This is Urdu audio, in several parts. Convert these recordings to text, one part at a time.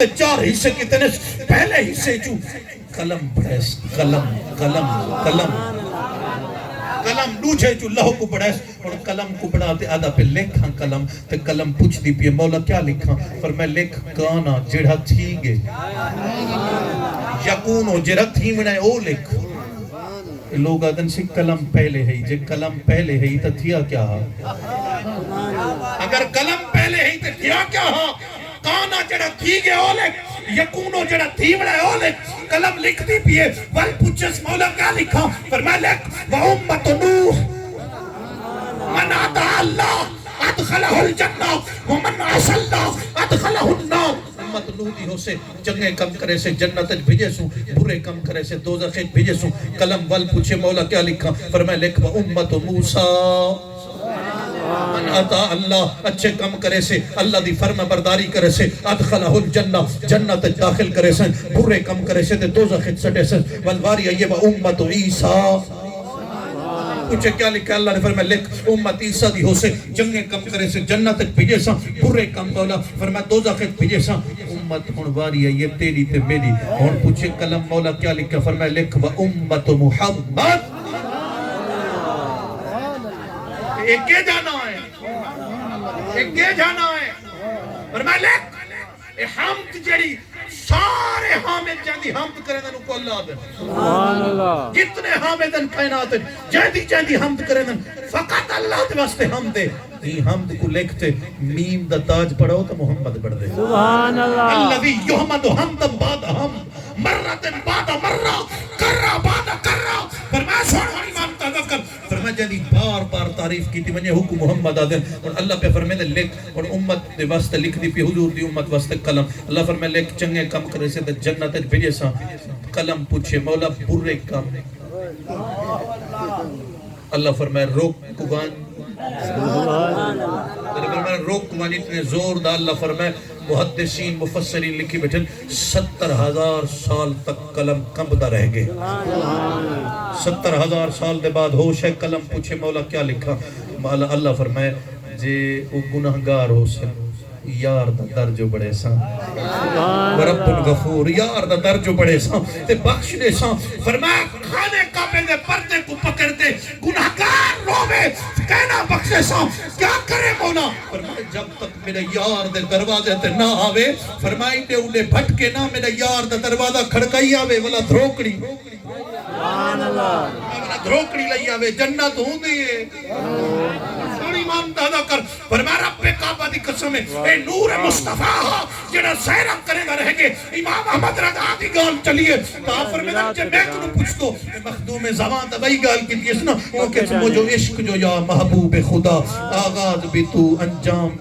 چار حصے کتنے پہلے حصے چو قلم بڑھائس قلم قلم قلم قلم دوچھے چو لہو کو بڑھائس اور قلم کو بڑھاتے آدھا پہ لکھاں قلم تے قلم پوچھ دی پی مولا کیا لکھاں پر میں لکھ کانا جڑا تھی گے یقونو جڑا تھی منائے او لکھ لوگ آدھن سے قلم پہلے ہے جے قلم پہلے ہے تا تھیا کیا اگر قلم پہلے ہے تا تھیا کیا کانا جڑا تھی گے اولے یکونو جڑا تھی بڑا اولے قلم لکھ دی پیے وال پوچھس مولا کیا لکھا فرمائے لکھ وَأُمَّتُ نُوح من آتا اللہ ادخلہ الجنہ ومن عصى اللہ ادخلہ النار امت نوح دی ہو سے چنگے کم کرے سے جنت بھیجے سوں برے کم کرے سے دوزخ بھیجے سوں قلم وال پوچھے مولا کیا لکھا فرمائے لکھ وَأُمَّتُ موسیٰ من آتا اللہ اچھے کم کرے سے اللہ دی فرما برداری کرے سے ادخلہ الجنہ جنت داخل کرے سے برے کم کرے سے دوزخ سٹے سے والواری یہ امت عیسیٰ پوچھے کیا لکھا اللہ نے فرمائے لکھ امت عیسیٰ دی ہو سے جنگیں کم کرے سے جنت بھیجے سا برے کم مولا فرمائے دوزخ بھیجے سا امت ہنواری ہے یہ تیری تے میری اور پوچھے کلم مولا کیا لکھا فرمائے لکھ امت محمد ایک کے جانا ہے ایک کے جانا ہے فرمائے لکھ حمد جڑی سارے حامد جاندی حمد کرے دن کو اللہ دن سبحان اللہ جتنے حامدن کائنات جاندی حمد کرے دن فقط اللہ دے واسطے حمد دے یہ حمد کو لکھتے میم دا تاج پڑھو تو محمد پڑھ دے سبحان اللہ الذی یحمد حمدا بعد حمد مرتن بعد مرہ کرہ بعد کرہ فرمائے سوڑ ایمان تذکر فرمائے جاندی بار بار تعریف کی تھی منجھے حکم محمد آدھن اور اللہ پہ فرمائے دے لکھ اور امت دے واسطے لکھ دی پی حضور دی امت واسطے قلم اللہ فرمائے لکھ چنگے کم کرے سے جنت بھیجے سا قلم پوچھے مولا برے کم اللہ فرمائے روک کبان روک کبان اتنے زور دا اللہ فرمائے محدثین مفسرین لکھی بیٹھن 70,000 سال تک قلم کمبتا رہ گئے 70,000 سال دے بعد ہوش ہے قلم پوچھے مولا کیا لکھا اللہ فرمائے جے وہ گناہگار ہو سے یار دا درجو بڑے ساں ورب الغفور یار دا درجو بڑے ساں تے بخش دے ساں فرمایا کھانے کعبے دے پردے کو پکڑ دے گناہگار روے کہنا بخشے ساں کیا کرے مولا فرمایا جب تک میرے یار دے دروازے تے نہ آوے فرمائی دے انہیں بھٹکے نہ میرے یار دے دروازہ کھڑکائی آوے والا دھروکڑی سبحان اللہ دھروکڑی لئی آوے جنت ہوں دیئے ایمان دادا کر فرمایا رب کعبہ دی قسم ہے اے نور مصطفیٰ جنہا سیرہ کرے گا رہ گے امام احمد رضا دی گال چلیے تو آپ فرمایا جب میں کنو پوچھ دو مخدوم زمان دبائی گال کی دیئے سنا وہ کہتے ہیں جو عشق جو یا محبوب خدا آغاز بھی تو انجام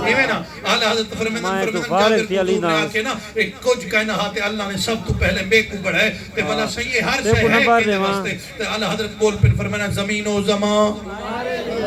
ایویں نا آلہ حضرت فرمایا جابر حضور نے آکے نا ایک کچھ کہنا ہاتے اللہ نے سب تو پہلے بے کو بڑھائے تے بلا صحیح ہر سے ہے کہنے واسطے تے آلہ حضرت بول پھر فرمایا زمین و زمان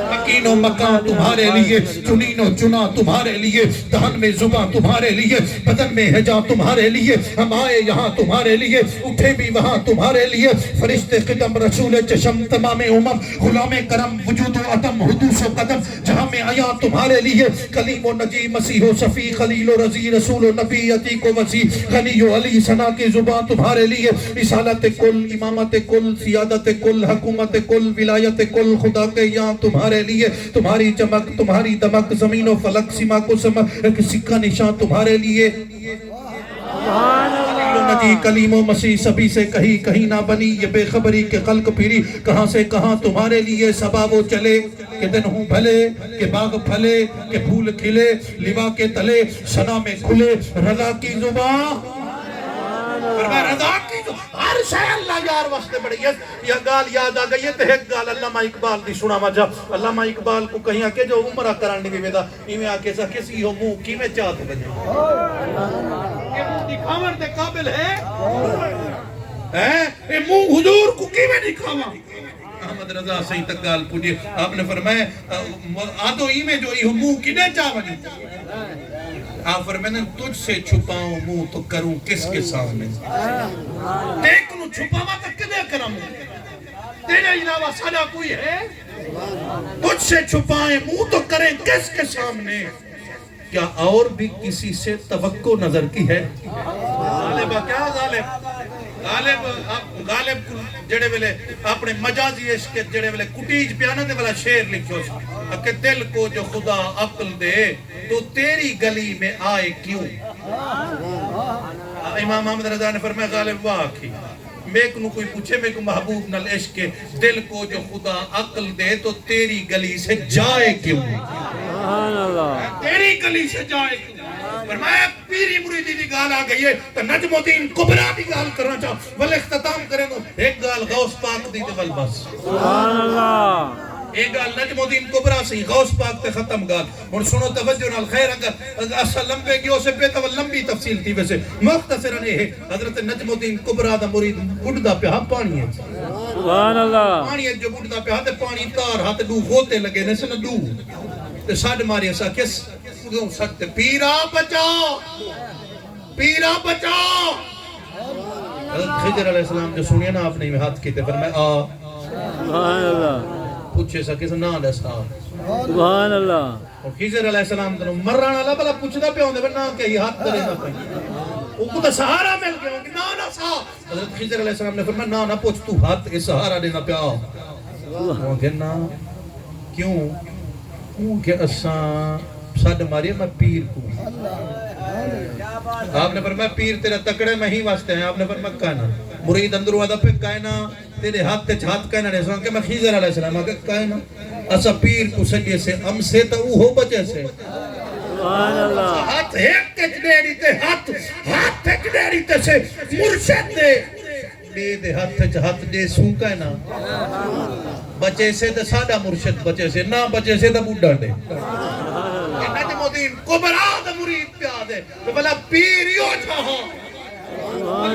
مکین و مکان تمہارے لیے چنین و چنا تمہارے لیے دہن میں زبان تمہارے لیے بدن میں حجا تمہارے لیے ہم آئے یہاں تمہارے لیے اٹھے بھی وہاں تمہارے لیے فرشتے قدم رسول چشم تمام امم غلام کرم وجود و عدم حدوث و قدم جہاں میں آیا تمہارے لیے کلیم و نجی مسیح و صفی خلیل و رضی رسول و نبی عتیق و وسیع غنی و علی ثنا کی زبان تمہارے لیے رسالت کل امامت کل سیادت کل حکومت کل ولایت کل خدا کے یہاں تمہارے لیے تمہاری چمک تمہاری دمک زمین و فلک سما کو سمک ایک سکہ نشان تمہارے لیے نجی کلیم و مسیح سبھی سے کہیں نہ بنی یہ بے خبری کے خلق پھری کہاں سے کہاں تمہارے لیے سبا وہ چلے کہ دن ہوں بھلے کہ باغ پھلے کہ پھول کھلے لوا کے تلے سنا میں کھلے رضا کی زبان فرمایا رضا کی زبان ہر شے اللہ یار واسطے بڑی ہے یہ گال یاد آ گئی ہے تو ایک گال علامہ اقبال دی سنا مجھا علامہ اقبال کو کہیں آکے جو عمرہ کرانی بھی بیدا ایمیں آکے سا کسی ہو منہ کی میں چاہتے بجے کہ منہ دکھاور دے قابل ہے اے منہ حضور کو کی میں دکھاوا احمد رضا صحیح تک گال پوچھئے آپ نے فرمایا آدھو ایمیں جو ایہو منہ کی نے چاہ بجے آپ فرمائے تجھ سے چھپاؤں منہ تو کروں کس کے سامنے دیکھ نو چھپاوا تک کدے کرم تیرے علاوہ ساڈا کوئی ہے تجھ سے چھپائیں منہ تو کریں کس کے سامنے کیا اور بھی کسی سے توقع نظر کی ہے؟ غالبہ کیا غالب جڑے ویلے اپنے مجازی عشق کے جڑے ویلے کٹیج پیانا دے والا شعر لکھو کہ دل کو جو خدا عقل دے تو تیری گلی میں آئے کیوں؟ امام محمد رضا نے فرمایا غالب واہ کی میں کو کوئی پوچھے میں کو محبوب نال عشق کے دل کو جو خدا عقل دے تو تیری گلی سے جائے کیوں؟ تیری گلی سے جائے کیوں؟ فرمایا پیری مریدی دی گال آ گئی ہے تو نجم الدین کبرا دی گال کرنا چاہو ول اختتام کریں تو ایک گال غوث پاک دی ول بس سبحان اللہ ایک گال نجم الدین کبرا سی غوث پاک تے ختم گال اور سنو توجہ نال خیر اگر اصل لمبے گیو سے پہ تو لمبی تفصیل تھی ویسے مختصرا یہ ہے حضرت نجم الدین کبرا دا مرید بڑھدا پہ پانی ہے سبحان اللہ پانی ہے جو بڑھدا پہ تے پانی تار ہاتھ دو ہوتے لگے نے سن دو تے ساڈ ماری اسا کس کیوں سکتے پیرا بچاؤ حضرت خضر علیہ السلام جو سنیا نا آپ نے ہاتھ کیتے فرمایا آ سبحان اللہ پوچھے سا کس نا دستا سبحان اللہ اور خضر علیہ السلام تو مران اللہ بلا پوچھدا پہ ہوندے نا کہ یہ ہاتھ کرے نہ پئی او کو سہارا مل گیا کہ نا سا حضرت خضر علیہ السلام نے فرمایا نا پوچھ تو ہاتھ اس سہارا دینا پیا وہ کہنا کیوں کہ اساں ساڈ ماری میں پیر کو آپ نے فرمایا پیر تیرا تکڑے میں ہی واسطے ہیں آپ نے فرمایا کائنا مرید اندرو آدھا پہ کائنا تیرے ہاتھ تے ہاتھ کائنا نے سوان کہ میں خضر علیہ السلام آگے کائنا اسا پیر کو سجے سے ام سے تا او ہو بچے سے سبحان اللہ ہاتھ ایک کچ دیری تے ہاتھ ایک دیری تے سے مرشد دے ہاتھ دے سوں کائنا بچے سے تے سادہ مرشد بچے سے نہ بچے سے تے بوڑھا دے نجم الدین کبرا دا مرید پیا دے تو بلا پیر یو جہاں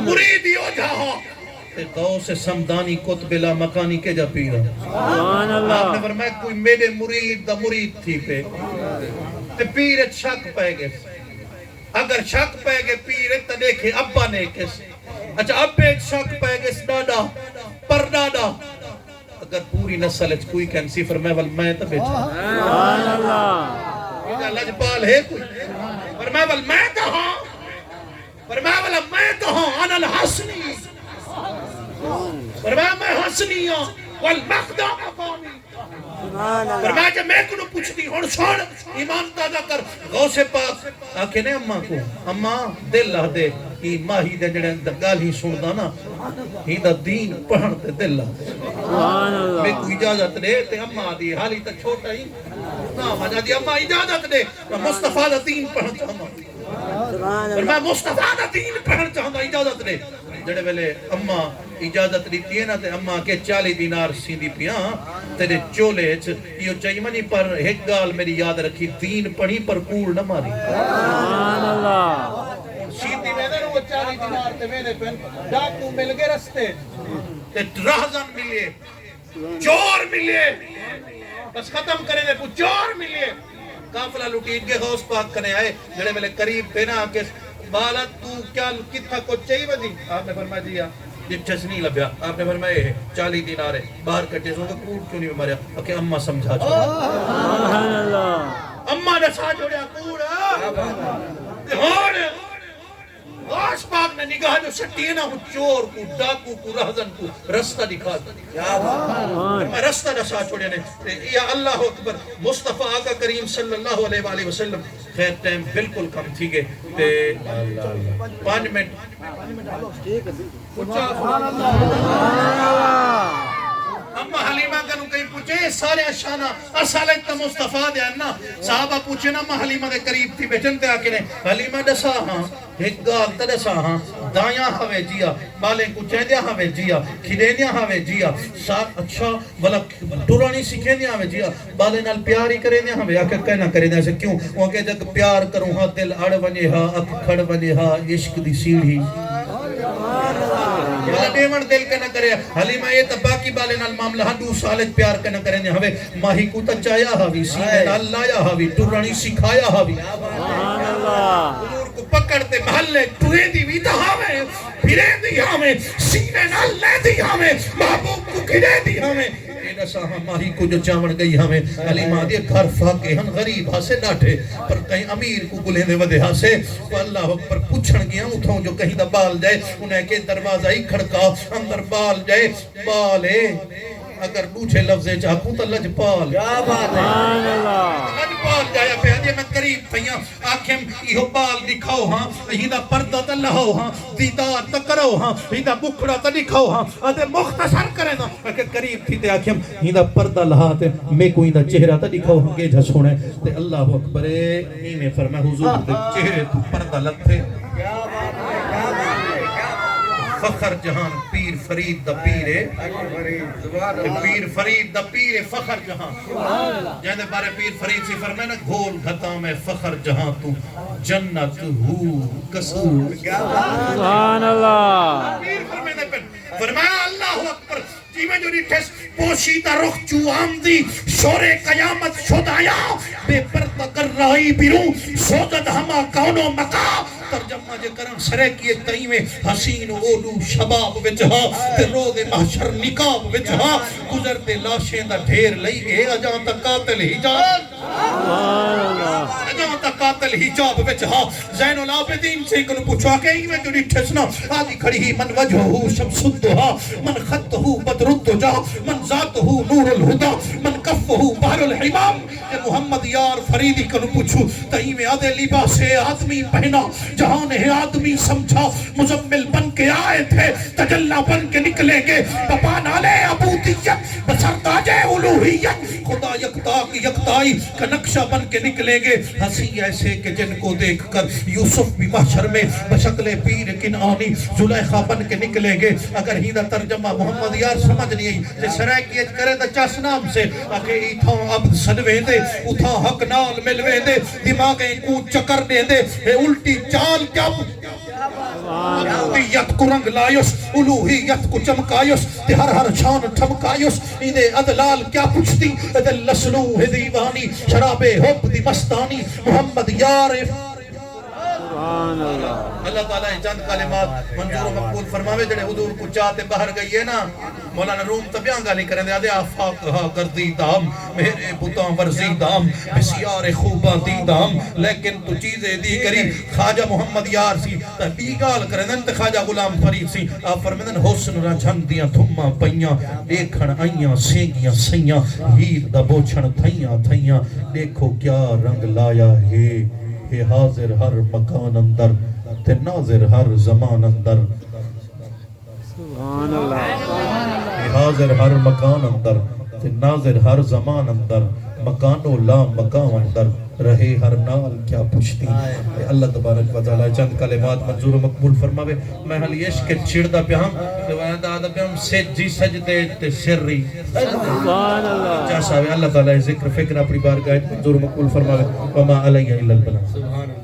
مرید یو جہاں تے غوث سمدانی قطب لا مکانی کے جا پیرا سبحان اللہ آپ نے فرمایا کوئی میرے مرید دا مرید تھی پہ تے پیر شک پہ گئے اگر شک پہ گئے پیر تے دیکھے ابا نے کس اچھا اب ایک شک پہ گئے ڈاڈا پر ڈاڈا اگر پوری نسل اچھ کوئی کینسی فرمایا ول میں تا بیٹھا سبحان اللہ لجبال ہے کوئی فرمایا ول میں تو ہوں فرمایا ول میں تو ہوں انا الحسنی فرمایا میں حسنی ہوں والمقدہ مقامی فرمایا جب میں کنو پوچھتی ہوں چھوڑ ایمان تازہ کر غوث پاک آکے نے اممہ کو اممہ دل لہ دے یہ ماہی دے جڑے گال ہی سندا نا ہی دا دین پڑھن تے دل لہ دے میں کو اجازت دے تے اممہ دی حالی تا چھوٹا ہی نا مجھا دی اممہ اجازت دے مصطفیٰ دا دین پڑھن چاہتا فرمایا مصطفیٰ دا دین پڑھن چاہتا اجازت دے جڑے ویلے اممہ اجازت دیتی ہے نا تے اممہ کے 40 دینار سیندی پیاں تیرے چولے یہ چاہیے منی پر ایک گال میری یاد رکھی دین پڑھی پر کوڑ نہ ماری سبحان اللہ سیندی میں نے وہ 40 دینار تے میں نے پہن ڈاکو مل گئے رستے تے رہزن ملے چور ملے بس ختم کرے دے کو چور ملے کافلہ لٹین کے غوث پاک کرنے آئے جڑے ملے قریب پہ نا کہ بالا تو کیا کتھا کو چاہیے بدی آپ نے فرمایا دیا یہ چسنی لبیا آپ نے فرمایا 40 دینار ہے باہر کٹے سو کہ کوڑ کیوں نہیں ماریا کہ اممہ سمجھا چھوڑا سبحان اللہ اممہ نے سا جوڑیا کوڑا اور غوث پاک نے نگاہ جو سٹی ہے نا وہ چور کو ڈاکو کو رہزن کو رستہ دکھا دیا رستہ نسا چھوڑے نے یا اللہ اکبر مصطفیٰ آقا کریم صلی اللہ علیہ وآلہ وسلم خیر ٹائم بالکل کم تھی گئے تے 5 منٹ اما حلیمہ کنو کہیں پوچھے سارے اشانہ اصالت تا مصطفیٰ دے اننا صحابہ پوچھے نا اما حلیمہ دے قریب تھی بیٹھن تے آکے نے حلیمہ دسا ہاں ایک گال تا دسا ہاں دایاں ہوے جیا بالیں کو چیندیاں ہوے جیا کھدینیاں ہوے جیا اچھا بلا دورانی سکھینیاں ہوے جیا بالیں نال پیاری کریندیاں ہوے آکے کہنا کریندیاں سے کیوں وہ کہ جگ پیار کروں ہاں دل اڑ ونجے ہاں اک کھڑ ونجے ہاں عشق دی سیڑھی بلا دیون دل کا نہ کرے حلیمہ یہ تا باقی بالے نال معاملہ ہندو سالج پیار کا نہ کرے ہوئے ماہی کو تا چایا ہوئی سینے نال لایا ہوئی ٹرانی سکھایا ہوئی حضور کو پکڑتے محلے ٹرے دی ویتا ہوئے پھرے دی ہمیں سینے نال لے دی ہمیں محبوب کو کھڑے دی ہمیں ایسا ہماری کو جو چاون گئی ہمیں علی مادی گھر فاقے ہن غریب ہاں سے ڈاٹھے پر کہیں امیر کو گلیں دے ودے ہاں سے تو اللہ اکبر پوچھن گیا اتھوں جو کہیں دا بال جائے انہیں کہ دروازہ ہی کھڑکا اندر بال جائے بالے اگر دوچھے لفظے چاہوں تو لجپال لجپال جایا پہ آدھے میں قریب پہیاں آنکھیں یہ بال دکھاؤ ہاں یہ دا پردہ تا لہو ہاں دیدار تا کرو ہاں یہ دا بکڑا تا دکھاؤ ہاں آدھے مختصر کرے نا کہ قریب تھی تے آنکھیں یہ دا پردہ لہا تے میں کوئی دا چہرہ تا دکھاؤ ہاں کہ جھا سونے تے اللہ اکبر ہی میں فرمائے حضور تے چہرے تو پردہ لگتے فخر جہان پیر فرید دا پیرے پیر فرید دا پیرے فخر جہان جہاں بارے پیر فرید سے فرمائے نا گھول گھتا میں فخر جہاں تو جنت ہو قصور سبحان اللہ پیر فرمایا اللہ اکبر جی میں جو نیٹھس پوشیدہ رخ چو آمدی شور قیامت شدایا بے پردہ کر رہی بیروں سوگد ہما کونو مقا ترجمہ جے کرن سرے کی ایک تئی میں حسین اولو شباب وچہا تے روز محشر نکاب وچہا گزرتے لاشیں دا ڈھیر لئی گئے اجاں تک قاتل حجاب اجاں تک قاتل حجاب وچہا زین العابدین سے کن پوچھا کہ ہی میں جو نٹھسنا آدھی کھڑی ہی من وجہو شمس الدہا من خطہو بدر الدجا من ذاتہو نور الہدا من کفہو بحر الحمام کہ محمد یار فریدی کن پوچھو تئی میں آدھے لباس آدمی پہنا جہان ہے آدمی سمجھا مزمل بن کے آئے تھے تجلہ بن کے نکلیں گے پپا نالے عبودیت بسرتاج الوہیت خدا یکتا کی یکتائی کا نقشہ بن کے نکلیں گے ہنسی ایسے کہ جن کو دیکھ کر یوسف بھی محشر میں بشکل پیر کنعانی زلیخہ بن کے نکلیں گے اگر ہی دا ترجمہ محمد یار سمجھ نہیں جے سرائکیت کرے دا چاس نام سے اگر ایتھاں عبد سنوے دے اتھاں حق نال ملوے دے دماغیں کو چکر دے دے الٹی چال کیا عبودیت کو رنگ لائیس الوہیت کو چمکائیس تے ہر ہر شان ٹھمکائیس ایدے عدلال کیا پوچھتی عدل لسلو ہے دیوانی شراب حب دی مستانی محمد یار اللہ تعالیٰ چند کلمات منظور و مقبول فرماوے جڑے حضور کو چاہتے باہر گئی ہے نا مولانا روم تبیان گالی کریں دے آدھے آفاق ہا گردی دام میرے بطان ورزی دام بسیار خوبہ دی دام لیکن تو چیزیں دی کری خواجہ محمد یار سی تبی گال کریں دے خواجہ غلام فرید سی آپ فرمیدن حسن را جھندیاں تھمہ پئیاں دیکھن آئیاں سینگیاں سیاں ہیر دا بوچھن تھیاں تھیاں دیکھو کیا رنگ لایا ہے کہ حاضر ہر مکان اندر تے ناظر ہر زمان اندر سبحان اللہ کہ حاضر ہر مکان اندر تے ناظر ہر زمان اندر مکان و لا مکان اندر رہے ہر نال کیا پوچھتی اللہ تبارک و تعالی چند کلمات منظور و مقبول فرماوے میں حلی عشق چڑھدا پہ ہم روایت آدھا پہ ہم سجی سجدے تے سری سبحان اللہ جیسا اللہ تعالی ذکر فکر اپنی بارگاہ منظور و مقبول فرماوے وما علیہ الا البلاغ سبحان اللہ